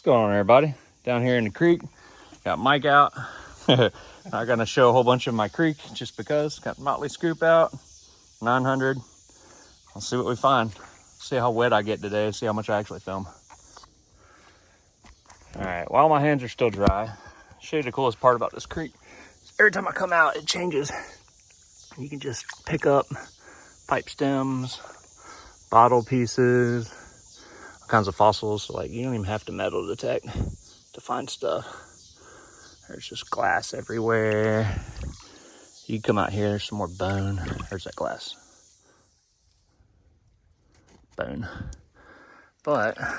What's going on, everybody? Down here in the creek, got Mike out. Not gonna show a whole bunch of my creek just because. Got Motley Scoop out, 900. I'll see what we find. See how wet I get today. See how much I actually film. All right, while my hands are still dry, I'll show you the coolest part about this creek. Every time I come out, it changes. You can just pick up pipe stems, bottle pieces, all kinds of fossils. So, like, you don't even have to metal detect to find stuff. There's just glass everywhere. You come out here, there's some more bone. There's that glass. Bone. But that's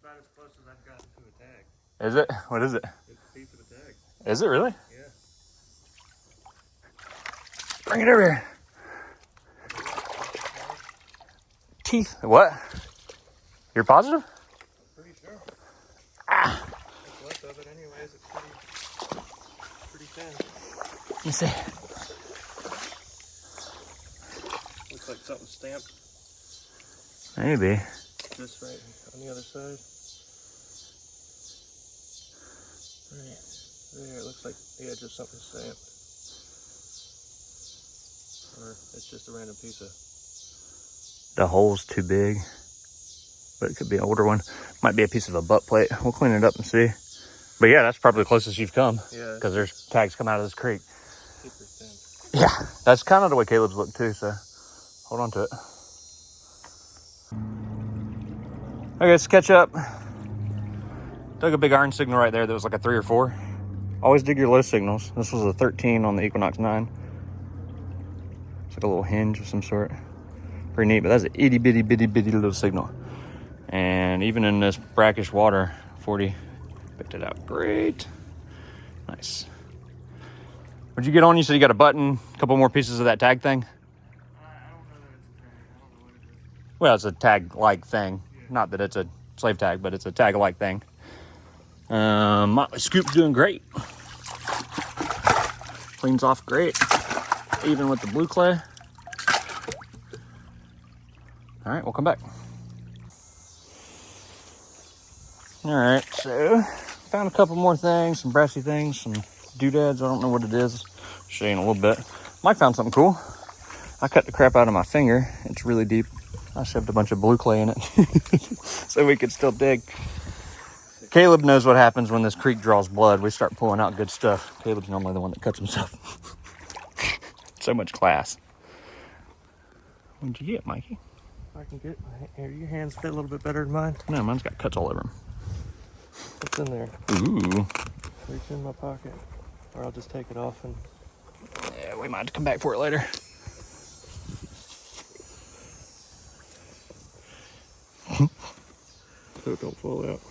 about as close as I've gotten to a tag. Is it? What is it? It's a piece of a tag. Is it really? Yeah. Bring it over here. Teeth. What? You're positive? I'm pretty sure. Ah. What's left of it anyways, it's pretty thin. Let me see. Looks like something stamped Maybe. just right on the other side. Right there, it looks like the edge of something stamped. Or it's just a random piece of... The hole's too big, but it could be an older one. Might be a piece of a butt plate. We'll clean it up and see. But yeah, that's probably the closest you've come. Yeah. Because there's tags come out of this creek. Super thin. Yeah, that's kind of the way Caleb's looked too, so hold on to it. Okay, let's catch up. Dug a big iron signal right there that was like a 3 or 4. Always dig your low signals. This was a 13 on the Equinox 9. It's like a little hinge of some sort. Pretty neat, but that's an itty bitty little signal. And even in this brackish water, 40 picked it out great. Nice. What'd you get on? You said you got a button, a couple more pieces of that tag thing? I don't know that it's a tag. I don't know what it is. Well, it's a tag-like thing. Yeah. Not that it's a slave tag, but it's a tag-like thing. Motley Scoop's doing great. Cleans off great. Even with the blue clay. All right, we'll come back. All right, so found a couple more things, some brassy things, some doodads. I don't know what it is. I'll show you in a little bit. Mike found something cool. I cut the crap out of my finger. It's really deep. I shoved a bunch of blue clay in it so we could still dig. Caleb knows what happens when this creek draws blood. We start pulling out good stuff. Caleb's normally the one that cuts himself. So much class. What'd you get, Mikey? I can get here. Your hands fit a little bit better than mine. No, mine's got cuts all over them. What's in there? Ooh. Reach in my pocket, or I'll just take it off and... Yeah, we might have to come back for it later. So it don't fall out.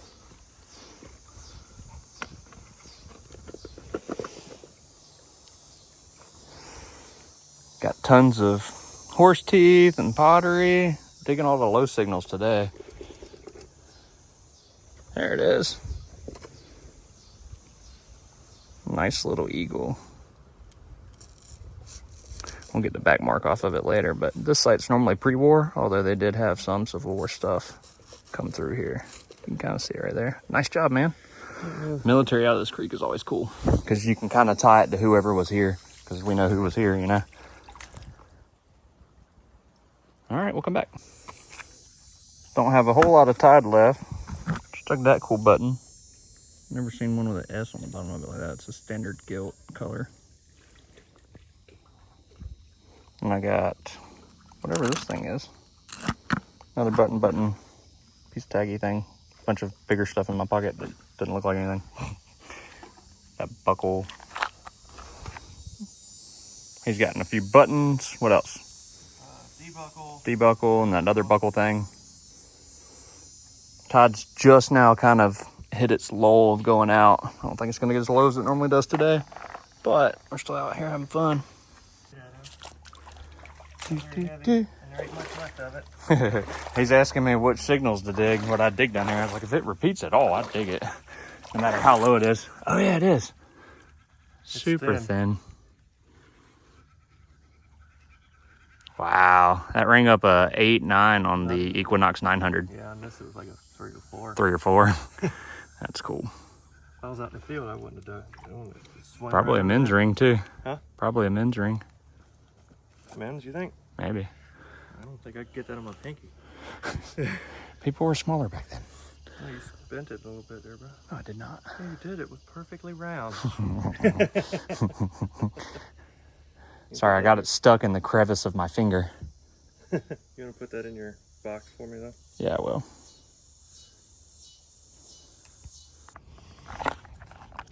Got tons of horse teeth and pottery. Digging all the low signals today. There it is. Nice little eagle. We'll get the back mark off of it later, but this site's normally pre-war, although they did have some Civil War stuff come through here. You can kind of see it right there. Nice job, man. Military out of this creek is always cool because you can kind of tie it to whoever was here because we know who was here, you know. All right, we'll come back. Don't have a whole lot of tide left. Just dug that cool button. Never seen one with an S on the bottom of it like that. It's a standard gilt color. And I got whatever this thing is. Another button, piece of taggy thing. A bunch of bigger stuff in my pocket that doesn't look like anything. That buckle. He's gotten a few buttons. What else? D-buckle. D-buckle and that other buckle thing. Tide's just now kind of hit its lull of going out. I don't think it's going to get as low as it normally does today, but we're still out here having fun. Yeah, and there ain't much left of it. He's asking me which signals to dig, what I dig down there. I was like, if it repeats at all, I dig it, no matter how low it is. Oh yeah, it is. Super thin. Wow, that rang up a 8, 9 on the Equinox 900. Yeah, and this was like a 3 or 4. 3 or 4. That's cool. If I was out in the field, I wouldn't have done it. Just swing Probably right a over men's there. ring too. Huh? Probably a men's ring. Men's, you think? Maybe. I don't think I could get that on my pinky. People were smaller back then. Oh, you bent it a little bit there, bro. No, I did not. Yeah, you did. It was perfectly round. Sorry, I got it stuck in the crevice of my finger. You want to put that in your box for me, though? Yeah, I will.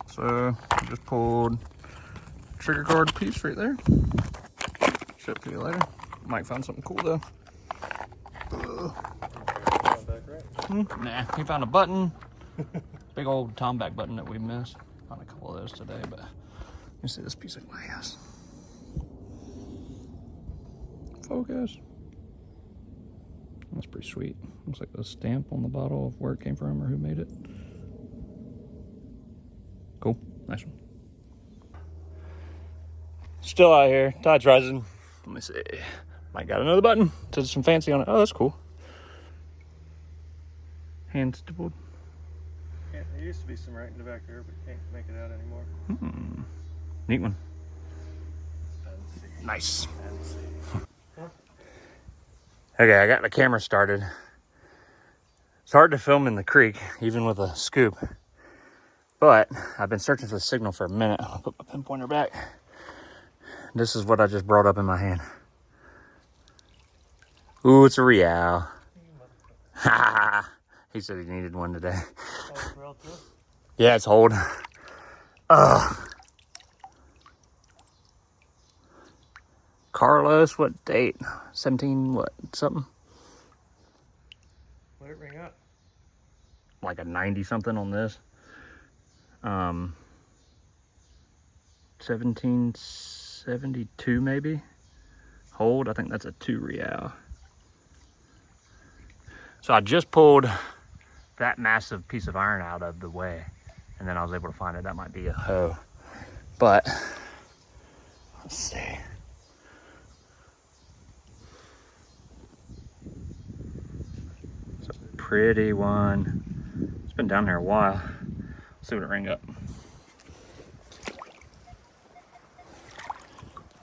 So, I just pulled trigger guard piece right there. Ship to you later. Might find something cool though. Nah, he found a button. Big old Tomback button that we missed. Found a couple of those today, but let me see this piece of glass. Focus. That's pretty sweet. Looks like the stamp on the bottle of where it came from or who made it. Cool. Nice one. Still out here. Tide's rising. Let me see. Might got another button. Says some fancy on it. Oh, that's cool. Hand stippled. Yeah, there used to be some right in the back there, but can't make it out anymore. Neat one. Fancy. Nice. Fancy. Okay, I got the camera started. It's hard to film in the creek, even with a scoop. But I've been searching for the signal for a minute. I'll put my pinpointer back. This is what I just brought up in my hand. Ooh, it's a real. Ha! He said he needed one today. Yeah, it's old. Carlos, what date? 17, what, something? Let it ring up. Like a 90 something on this. 1772 maybe. Hold, I think that's a 2 real. So I just pulled that massive piece of iron out of the way, and then I was able to find it. That might be a hoe, but let's see. It's a pretty one. It's been down there a while. Let's see what it ring up.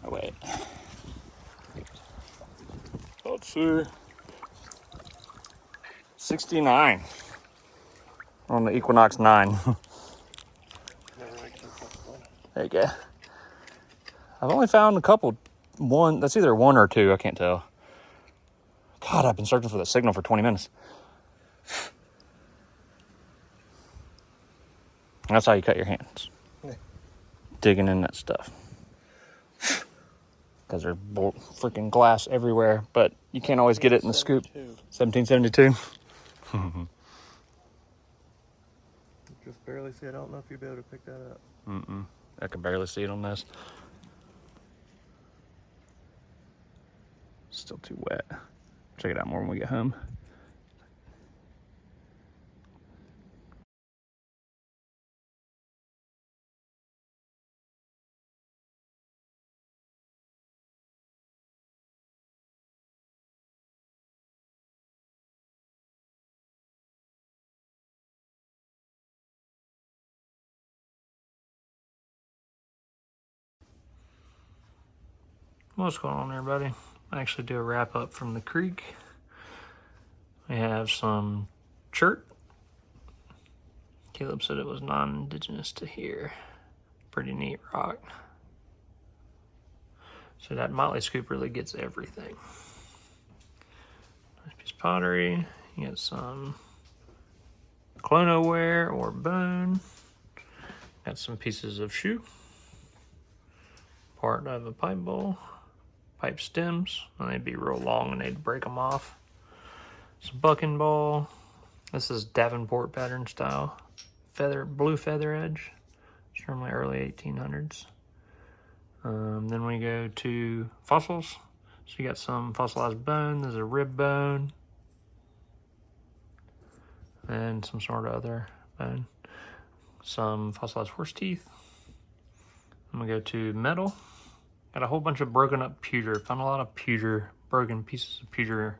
Oh wait. Let's see. 69 on the Equinox 9. There you go. I've only found a couple. One, that's either 1 or 2, I can't tell. God, I've been searching for the signal for 20 minutes. That's how you cut your hands. Digging in that stuff. Because there's freaking glass everywhere, but you can't always get it in the scoop. 1772. Just barely see it. I don't know if you'll be able to pick that up. I can barely see it on this. Still too wet. Check it out more when we get home. What's going on, everybody? I actually do a wrap up from the creek. We have some chert. Caleb said it was non-indigenous to here. Pretty neat rock. So that Motley scoop really gets everything. Nice piece of pottery. You got some clonoware or bone. Got some pieces of shoe. Part of a pipe bowl. Pipe stems, and they'd be real long and they'd break them off. Some bucking ball. This is Davenport pattern style. Blue feather edge. It's from the early 1800s. Then we go to fossils. So you got some fossilized bone. There's a rib bone. And some sort of other bone. Some fossilized horse teeth. Then we go to metal. Got a whole bunch of broken up pewter. Found a lot of pewter broken pieces of pewter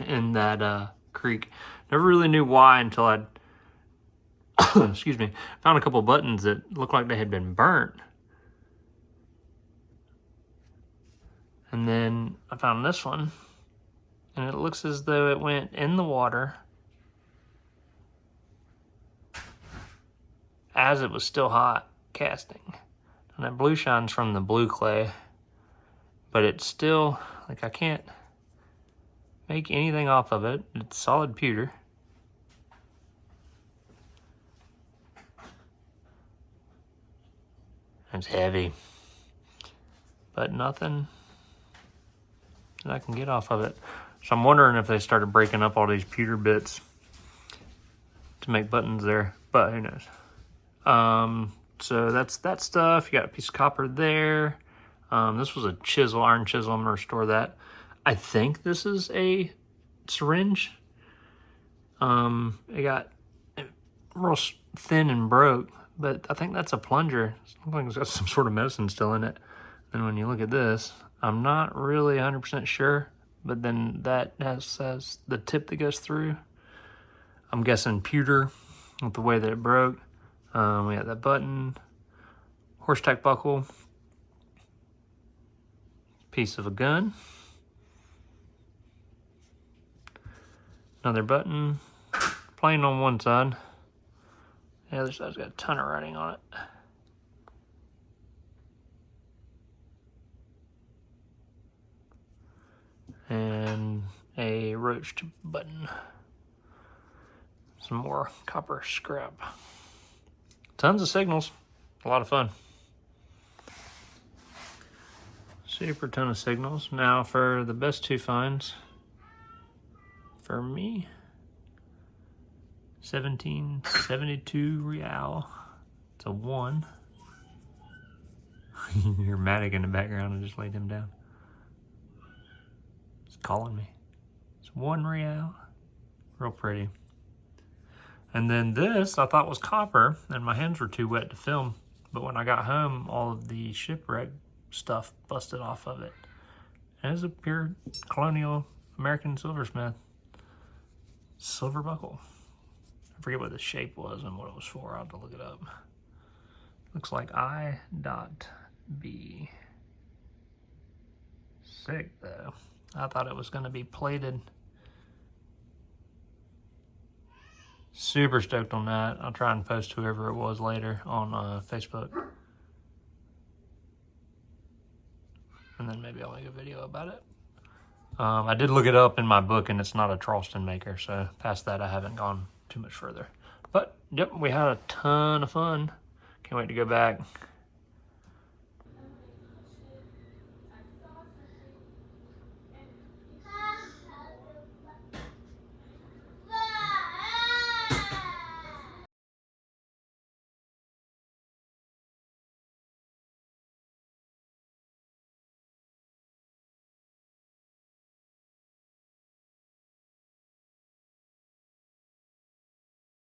in that creek. Never really knew why until I'd, excuse me, found a couple buttons that looked like they had been burnt. And then I found this one, and it looks as though it went in the water as it was still hot casting. And that blue shine's from the blue clay, but it's still, like, I can't make anything off of it. It's solid pewter. It's heavy, but nothing that I can get off of it. So I'm wondering if they started breaking up all these pewter bits to make buttons there, but who knows. So that's that stuff. You got a piece of copper there. This was a chisel, iron chisel. I'm gonna restore that. I think this is a syringe. It got real thin and broke, but I think that's a plunger. It looks like it's got some sort of medicine still in it. And when you look at this, I'm not really 100% sure, but then that has the tip that goes through. I'm guessing pewter with the way that it broke. We got that button, horse tack buckle, piece of a gun, another button, plain on one side. The other side's got a ton of writing on it. And a roached button. Some more copper scrap. Tons of signals. A lot of fun. Super ton of signals. Now for the best two finds. For me, 1772 real. It's a 1. You're Matic in the background. I just laid him down. It's calling me. It's 1 real. Real pretty. And then this I thought was copper, and my hands were too wet to film. But when I got home, all of the shipwreck stuff busted off of it. And it's a pure colonial American silversmith silver buckle. I forget what the shape was and what it was for. I'll have to look it up. Looks like I.B. Sick though. I thought it was going to be plated. Super stoked on that. I'll try and post whoever it was later on Facebook. And then maybe I'll make a video about it. I did look it up in my book, and it's not a Charleston maker, so past that I haven't gone too much further. But, yep, we had a ton of fun. Can't wait to go back.